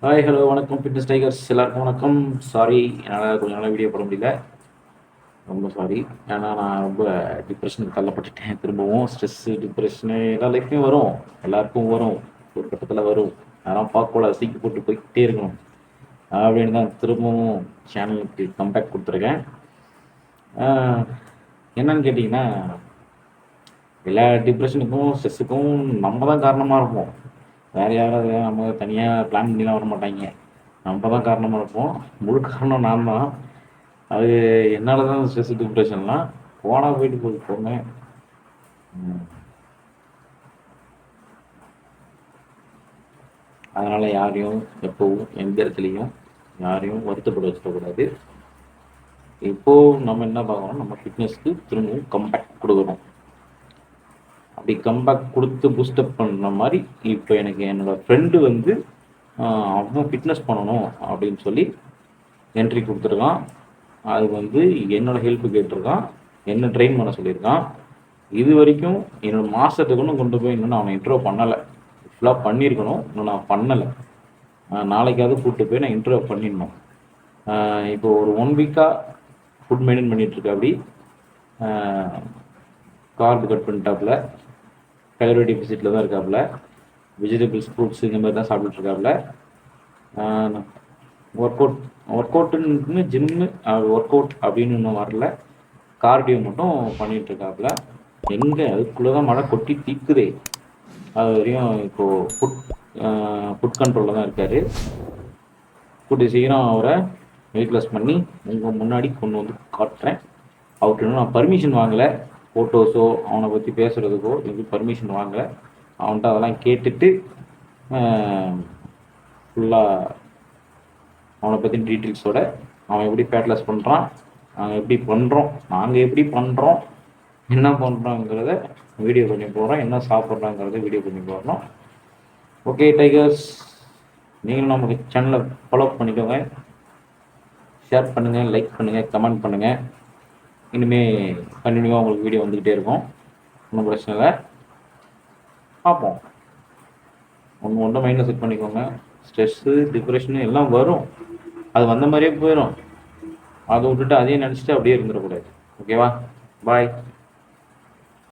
Hi hello வணக்கம் fitness tigers எல்லாருக்கும் வணக்கம். சாரி, என்னால் கொஞ்ச நாளாக வீடியோ போட முடியல. ரொம்ப சாரி. ஏன்னா நான் ரொம்ப டிப்ரெஷனுக்கு தள்ளப்பட்டுட்டேன். திரும்பவும் ஸ்ட்ரெஸ்ஸு டிப்ரெஷனு எல்லா லைஃப்லையும் வரும், எல்லாருக்கும் வரும், ஒரு கட்டத்தில் வரும். அதெல்லாம் பார்க்கக்கூடாது, தூக்கி போட்டு போய்கிட்டே இருக்கணும் அப்படின்னு தான் திரும்பவும் சேனலுக்கு கம்பேக் கொடுத்துருக்கேன். என்னன்னு கேட்டிங்கன்னா, எல்லா டிப்ரெஷனுக்கும் ஸ்ட்ரெஸ்ஸுக்கும் நம்ம தான் காரணமாக இருப்போம். வேறு யாராவது நம்ம தனியாக பிளான் பண்ணிலாம் வர மாட்டாங்க. நம்ம தான் காரணமாக இருப்போம். முழு காரணம் நான் தான். அது என்னால் தான் ஸ்ட்ரெஸ் டிப்ரெஷன்லாம் போனால் போயிட்டு போங்க. அதனால் யாரையும் எப்போவும் எந்த இடத்துலையும் யாரையும் வருத்தப்பட வச்சுக்கூடாது. இப்போது நம்ம என்ன பார்க்கணும், நம்ம ஃபிட்னஸ்க்கு திரும்பவும் கம்பேக் கொடுக்கணும். அப்படி கம்பேக் கொடுத்து பூஸ்டப் பண்ணுற மாதிரி இப்போ எனக்கு என்னோடய ஃப்ரெண்டு வந்து அவன் ஃபிட்னஸ் பண்ணணும் அப்படின்னு சொல்லி என்ட்ரி கொடுத்துருக்கான். அது வந்து என்னோடய ஹெல்ப்பு கேட்டிருக்கான், என்ன ட்ரெயின் பண்ண சொல்லியிருக்கான். இது வரைக்கும் என்னோடய மாதத்துக்குன்னு கொண்டு போய் இன்னும் நான் அவனை இன்ட்ரோ பண்ணலை. ஃபுல்லாக பண்ணியிருக்கணும், இன்னும் நான் பண்ணலை. நாளைக்காவது கூப்பிட்டு போய் நான் இன்ட்ரோ பண்ணிடணும். இப்போ ஒரு 1 வீக்காக ஃபுட் மெயின்டைன் பண்ணிகிட்ருக்கா. அப்படி கார்பு கட் பண்ணிட்டாப்புல, கலோரி டெபிசிட்டில் தான் இருக்காப்புல, வெஜிடபிள்ஸ் ஃப்ரூட்ஸ் இந்த மாதிரி தான் சாப்பிட்டுருக்காப்புல. ஒர்க் அவுட்டுன்னு ஜிம்மு ஒர்க் அவுட் அப்படின்னு இன்னும் வரல, கார்டியோ மட்டும் பண்ணிகிட்ருக்காப்புல. எங்கே அதுக்குள்ளே தான் மழை கொட்டி தீக்குதே. அது வரையும் இப்போது ஃபுட் கண்ட்ரோலில் தான் இருக்கார். கூட்டி சீக்கிரம் அவரை வெயிட் லாஸ் பண்ணி உங்கள் முன்னாடி கொண்டு வந்து காட்டுறேன். அவர்கிட்ட இன்னும் நான் பர்மிஷன் வாங்கலை, ஃபோட்டோஸோ அவனை பற்றி பேசுகிறதுக்கோ எதுவும் பர்மிஷன் வாங்கலை. அவன்கிட்ட அதெல்லாம் கேட்டுட்டு ஃபுல்லாக அவனை பற்றி டீட்டெயில்ஸோட அவன் எப்படி ஃபேட் லாஸ் பண்ணுறான், நாங்கள் எப்படி பண்ணுறோம், என்ன பண்ணுறோங்கிறத வீடியோ பண்ணி போடுறோம், என்ன சாப்பிட்றாங்கிறத வீடியோ பண்ணி போடுறோம். ஓகே டைகர்ஸ், நீங்களும் நமக்கு சேனலை ஃபாலோ பண்ணிக்கோங்க, ஷேர் பண்ணுங்கள், லைக் பண்ணுங்கள், கமெண்ட் பண்ணுங்கள். இனிமேல் கண்டினியூவாக உங்களுக்கு வீடியோ வந்துக்கிட்டே இருக்கும், ஒன்றும் பிரச்சனை இல்லை. பார்ப்போம். ஒன்று மைண்டில் செட் பண்ணிக்கோங்க. ஸ்ட்ரெஸ்ஸு டிப்ரெஷனு எல்லாம் வரும், அது வந்த மாதிரியே போயிடும். அதை விட்டுட்டு அதையும் நினச்சிட்டு அப்படியே இருந்துடக்கூடாது. ஓகேவா? பாய்.